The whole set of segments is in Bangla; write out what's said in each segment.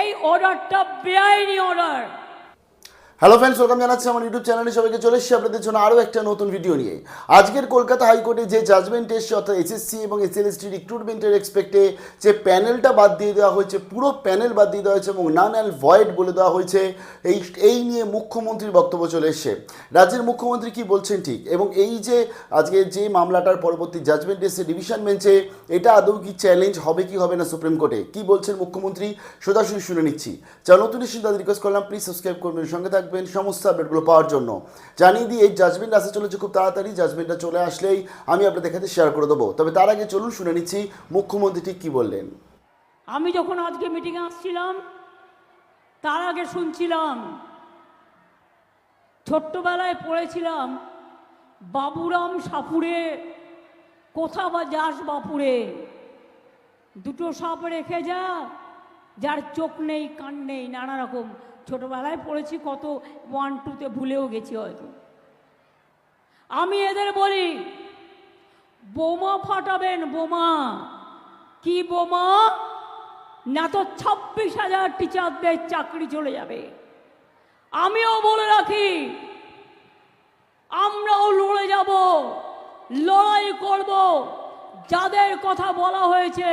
এই অর্ডারটা বেআইনি অর্ডার। হ্যালো ফ্রেন্ডস, ওয়েলকাম জানাচ্ছি আমার ইউটিউব চ্যানেলে। সবাইকে চলে এসেছি আপনাদের জন্য আরও একটা নতুন ভিডিও নিয়ে। আজকের কলকাতা হাইকোর্টে যে জাজমেন্ট এসছে, অর্থাৎ এসএসসি এবং এসএলএসটি রিক্রুটমেন্টের এক্সপেক্টে যে প্যানেলটা বাদ দিয়ে দেওয়া হয়েছে, পুরো প্যানেল বাদ দিয়ে দেওয়া হয়েছে এবং নান অ্যান্ড ভয়েড বলে দেওয়া হয়েছে, এই নিয়ে মুখ্যমন্ত্রীর বক্তব্য চলে এসছে। রাজ্যের মুখ্যমন্ত্রী কি বলছেন ঠিক, এবং এই যে আজকে যে মামলাটার পরবর্তী জাজমেন্ট এসছে ডিভিশন বেঞ্চে, এটা আদৌ কি চ্যালেঞ্জ হবে কি হবে না সুপ্রিম কোর্টে, কি বলছেন মুখ্যমন্ত্রী সোজাসুরি শুনে নিচ্ছি। যা নতুন এসে তাদের রিকোয়েস্ট করলাম, প্লিজ সাবস্ক্রাইব করবেন, সঙ্গে থাকবেন সমস্ত আপডেটগুলো পাওয়ার জন্য। জানিয়ে দিয়ে এই জাজমেন্ট আসতে চলেছে খুব তাড়াতাড়ি। জাজমেন্টটা চলে আসলেই আমি আপনাদের কাছে শেয়ার করে দেবো। তবে তার আগে চলুন শুনে নিচ্ছি মুখ্যমন্ত্রী ঠিক কী বললেন। আমি যখন আজকে মিটিংয়ে আসছিলাম তার আগে শুনছিলাম, ছোট্টবেলায় পড়েছিলাম বাবুরাম সাপুরে কোথা বা যাস বাপুরে, দুটো সাপ রেখে যা যার চোখ নেই কান নেই, নানা রকম ছোটবেলায় পড়েছি, কত 1-2তে ভুলেও গেছি হয়তো। আমি এদের বলি, বোমা ফাটাবেন, বোমা। কি বোমা? না তো 26,000 টিচারদের চাকরি চলে যাবে। আমিও বলে রাখি, আমরাও লড়ে যাব, লড়াই করব। যাদের কথা বলা হয়েছে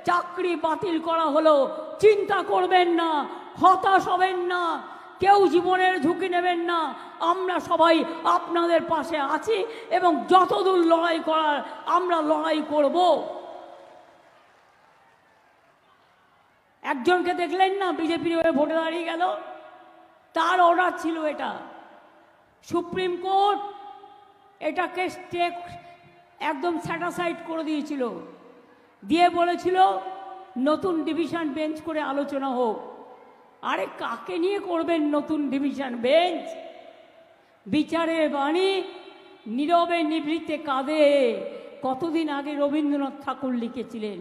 চাকরি বাতিল করা হলো, চিন্তা করবেন না, হতাশ হবেন না, কেউ জীবনের ঝুঁকি নেবেন না। আমরা সবাই আপনাদের পাশে আছি এবং যতদূর লড়াই করার আমরা লড়াই করব। একজনকে দেখলেন না, বিজেপির হয়ে ভোটে দাঁড়িয়ে গেল, তার অর্ডার ছিল এটা। সুপ্রিম কোর্ট এটাকে একদম স্যাটিসফাইড করে দিয়েছিল, দিয়ে বলেছিল নতুন ডিভিশন বেঞ্চ করে আলোচনা হোক। আরে কাকে নিয়ে করবেন নতুন ডিভিশন বেঞ্চ? বিচারের বাণী নীরবে নিভৃতে কাঁদে, কতদিন আগে রবীন্দ্রনাথ ঠাকুর লিখেছিলেন।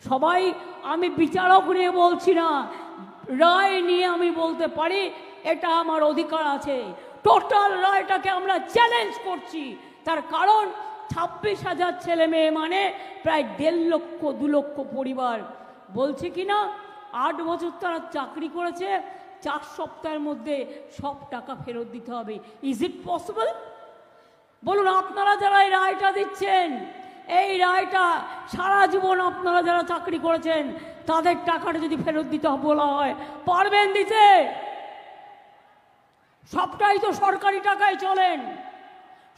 সবাই, আমি বিচারক নিয়ে বলছি না, রায় নিয়ে আমি বলতে পারি, এটা আমার অধিকার আছে। টোটাল রায়টাকে আমরা চ্যালেঞ্জ করছি। তার কারণ 26,000 ছেলে মেয়ে মানে প্রায় 1.5 লক্ষ 2 লক্ষ পরিবার। বলছে কি না 8 বছর তারা চাকরি করেছে, 4 সপ্তাহের মধ্যে সব টাকা ফেরত দিতে হবে। Is it possible? বলুন, আপনারা যারা এই রায়টা দিচ্ছেন, এই রায়টা সারা জীবন আপনারা যারা চাকরি করেছেন তাদের টাকাটা যদি ফেরত দিতে বলা হয়, পারবেন দিতে? সবটাই তো সরকারি টাকায় চলেন,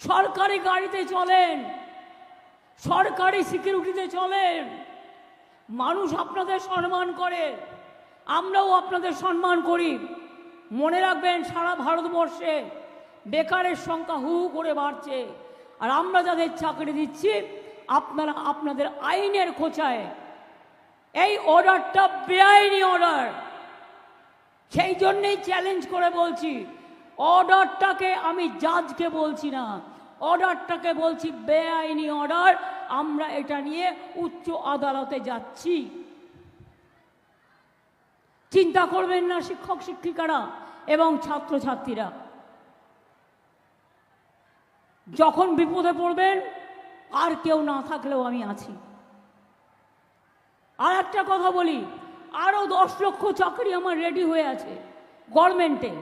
সরকারি গাড়িতে চলেন, সরকারি সিকিউরিটিতে চলেন। মানুষ আপনাদের সম্মান করে, আমরাও আপনাদের সম্মান করি। মনে রাখবেন, সারা ভারতবর্ষে বেকারের সংখ্যা হু করে বাড়ছে, আর আমরা যাদের চাকরি দিচ্ছি আপনারা আপনাদের আইনের খোঁচায়। এই অর্ডারটা বেআইনি অর্ডার, সেই জন্যেই চ্যালেঞ্জ করে বলছি। অর্ডারটাকে আমি জাজকে বলছি না, অর্ডারটাকে বলছি বেআইনি অর্ডার। আমরা এটা নিয়ে উচ্চ আদালতে যাচ্ছি। চিন্তা করবেন না শিক্ষক শিক্ষিকারা এবং ছাত্রছাত্রীরা, যখন বিপদে পড়বেন আর কেউ না থাকলেও আমি আছি। আর একটা কথা বলি, আরও 10 লক্ষ চাকরি আমার রেডি হয়ে আছে গভর্নমেন্টে।